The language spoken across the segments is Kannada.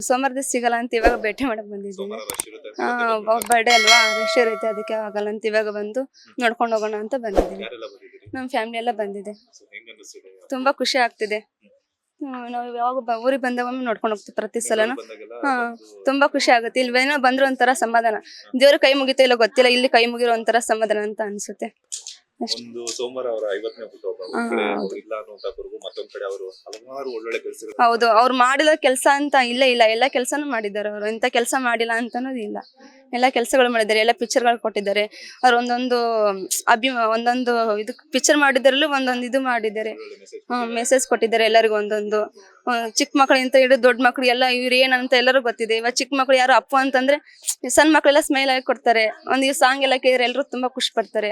ಸೋಮವಾರ ದಿವಸ ಸಿಗಲ್ಲ ಅಂತ ಇವಾಗ ಭೇಟಿ ಮಾಡಕ್ ಬಂದಿದ್ದೀನಿ. ಸೋಮವಾರ ರಶ್ ಇರುತ್ತೆ. ಬರ್ಡೇ ಅಲ್ವಾ, ರಶ್ ಇರುತ್ತೆ, ಅದಕ್ಕೆ ಆಗಲ್ಲ ಅಂತ ಇವಾಗ ಬಂದು ನೋಡ್ಕೊಂಡು ಹೋಗೋಣ ಅಂತ ಬಂದಿದ್ದೀನಿ. ಯಾರೆಲ್ಲ ಬಂದಿದ್ದೀರಿ? ನಮ್ಮ ಫ್ಯಾಮಿಲಿ ಎಲ್ಲ ಬಂದಿದೆ. So, ಹೆಂಗ್ ಅನ್ನಿಸ್ತಿದೆ? ತುಂಬಾ ಖುಷಿ ಆಗ್ತಿದೆ. ನಾವು ಯಾವಾಗ ಊರಿಗೆ ಬಂದಾಗ ನೋಡ್ಕೊಂಡು ಹೋಗ್ತೀವಿ ಪ್ರತಿ ಸಲನು. ಬಂದಾಗೆಲ್ಲ ಹಾ, ತುಂಬಾ ಖುಷಿ ಆಗುತ್ತೆ. ಇಲ್ಲಿ ಏನೋ ಬಂದ್ರು ಒಂಥರ ಸಮಾಧಾನ, ದೇವ್ರ ಕೈ ಮುಗಿತಾ ಇಲ್ಲ ಗೊತ್ತಿಲ್ಲ, ಇಲ್ಲಿ ಕೈ ಮುಗಿರೋ ಒಂಥರ ಸಮಾಧಾನ ಅಂತ ಅನ್ಸುತ್ತೆ ಅಷ್ಟೇ. ಒಂದು ಸೋಮವಾರ ಅವರ 50ನೇ ಹುಟ್ಟುಹಬ್ಬ. ಒಂದ್ ಕಡೆ ಅವ್ರು ಇಲ್ಲ ಅನ್ನೋಂತವ್ರಿಗೂ ಮತ್ತೊಂದ್ ಕಡೆ ಅವರು ಹಲವಾರು ಒಳ್ಳೊಳ್ಳೆ ಕೆಲಸಗಳು. ಹೌದು, ಅವ್ರು ಮಾಡಿದ ಕೆಲಸ ಅಂತ ಇಲ್ಲ, ಎಲ್ಲ ಕೆಲಸನೂ ಮಾಡಿದ್ದಾರೆ. ಅವರು ಎಂತ ಕೆಲಸ ಮಾಡಿಲ್ಲ ಅಂತ ಅನ್ನೋದು ಇಲ್ಲ, ಎಲ್ಲ ಕೆಲಸಗಳು ಮಾಡಿದ್ದಾರೆ, ಎಲ್ಲ ಪಿಕ್ಚರ್ಗಳು ಕೊಟ್ಟಿದ್ದಾರೆ. ಅವ್ರು ಒಂದೊಂದು ಒಂದೊಂದು ಇದು ಪಿಕ್ಚರ್ ಮಾಡಿದ್ರಲ್ಲೂ ಒಂದೊಂದು ಇದು ಮಾಡಿದ್ದಾರೆ. ಮೆಸೇಜ್ ಕೊಟ್ಟಿದ್ದಾರೆ ಎಲ್ಲರಿಗೂ ಒಂದೊಂದು. ಚಿಕ್ಕ ಮಕ್ಕಳಿಂದ ಹಿಡಿದು ದೊಡ್ಡ ಮಕ್ಳು ಎಲ್ಲ ಇವ್ರು ಏನಂತ ಎಲ್ಲರೂ ಗೊತ್ತಿದೆ. ಇವಾಗ ಚಿಕ್ಕ ಮಕ್ಳು ಯಾರು ಅಪ್ಪು ಅಂತಂದ್ರೆ ಸಣ್ಣ ಮಕ್ಕಳೆಲ್ಲ ಸ್ಮೈಲ್ ಆಗಿ ಕೊಡ್ತಾರೆ. ಒಂದು ಸಾಂಗ್ ಎಲ್ಲ ಕೇಳಿದ್ರೆ ಎಲ್ಲರೂ ತುಂಬಾ ಖುಷಿ ಪಡ್ತಾರೆ.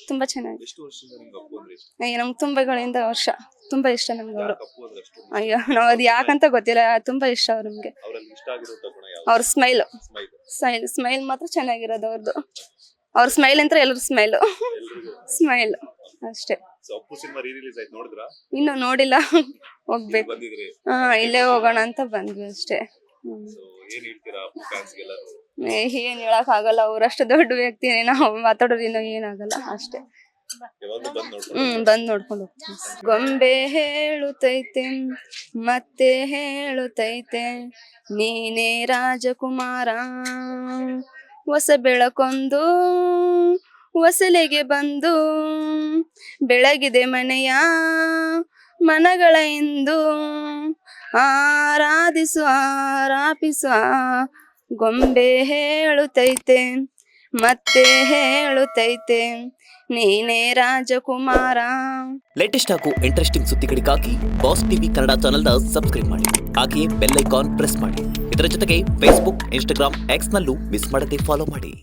ತುಂಬಾ ಚೆನ್ನಾಗಿ. ಎಷ್ಟು ವರ್ಷದಿಂದ ನಿಮ್ಗೆ ಅಪ್ಪು ಅಂದ್ರೆ ಇಷ್ಟ? ನಮ್ಗೆ ತುಂಬಗಳಿಂದ ವರ್ಷ ತುಂಬಾ ಇಷ್ಟ ನಮ್ಗೆ ಅವರು. ಅಪ್ಪು ಅಂದ್ರೆ ಅಷ್ಟು ಅಯ್ಯೋ, ನಾವ್ ಅದು ಯಾಕಂತ ಗೊತ್ತಿಲ್ಲ, ತುಂಬಾ ಇಷ್ಟ ಅವ್ರು ನಮ್ಗೆ. ಅವರಲ್ಲಿ ಇಷ್ಟ ಆಗಿರುವಂತ ಗುಣ ಯಾವ್ದು? ಅವ್ರ ಸ್ಮೈಲ್ ಸ್ಮೈಲ್. ಸ್ಮೈಲ್ ಮಾತ್ರ ಚೆನ್ನಾಗಿರೋದು ಅವ್ರದ್ದು. ಅವ್ರ ಸ್ಮೈಲ್ ಅಂತ ಎಲ್ಲರೂ ಸ್ಮೈಲ್ ಅಷ್ಟೇ. ಸೊ ಅಪ್ಪು ಸಿನಿಮಾ ರಿಲೀಸ್ ಆಯ್ತು, ನೋಡಿದ್ರಾ? ಇನ್ನು ನೋಡಿಲ್ಲ, ಹೋಗ್ಬೇಕು. ಬಂದಿದ್ರಿ? ಇಲ್ಲೇ ಹೋಗೋಣ ಅಂತ ಬಂದ್ವಿ ಅಷ್ಟೇ. ಸೊ ಏನ್ ಹೇಳ್ತೀರಾ ಅಪ್ಪು ಫ್ಯಾನ್ಸ್ಗೆಲ್ಲ? ಏನ್ ಹೇಳಕ್ ಆಗಲ್ಲ, ಅವ್ರಷ್ಟು ದೊಡ್ಡ ವ್ಯಕ್ತಿ, ನಾವು ಮಾತಾಡೋದಿನ್ನ ಏನಾಗಲ್ಲ ಅಷ್ಟೇ. ಯಾವಾಗ್ಲೂ ಬಂದ್ ನೋಡ್ಕೊಂಡು ಬಂದ್ ನೋಡ್ಕೊಂಡು ಹೋಗ್ತೀನಿ. ಗೊಂಬೆ ಹೇಳುತ್ತೈತೆ ಮತ್ತೆ ಹೇಳುತ್ತೈತೆ, ನೀನೇ ರಾಜಕುಮಾರ, ಹೊಸ ಬೆಳಕೊಂದು ಹೊಸಲೆಗೆ ಬಂದು ಬೆಳಗಿದೆ ಮನೆಯ ಮನಗಳ ಎಂದು, ಆರಾಧಿಸು ಆರಾಪಿಸು ಗೊಂಬೆ ಹೇಳುತ್ತೈತೆ ಮತ್ತೆ ಹೇಳುತ್ತೈತೆ, ನೀನೇ ರಾಜಕುಮಾರ. ಲೇಟೆಸ್ಟ್ ಹಾಗೂ ಇಂಟ್ರೆಸ್ಟಿಂಗ್ ಸುದ್ದಿಗಳಿಗಾಗಿ ಬಾಸ್ ಟಿವಿ ಕನ್ನಡ ಚಾನೆಲ್ನ ಸಬ್ಸ್ಕ್ರೈಬ್ ಮಾಡಿ. ಹಾಗೆಯೇ ಬೆಲ್ ಐಕಾನ್ ಪ್ರೆಸ್ ಮಾಡಿ. ಇದರ ಜೊತೆಗೆ ಫೇಸ್ಬುಕ್, ಇನ್ಸ್ಟಾಗ್ರಾಮ್, ಎಕ್ಸ್ ನಲ್ಲೂ ಮಿಸ್ ಮಾಡದೆ ಫಾಲೋ ಮಾಡಿ.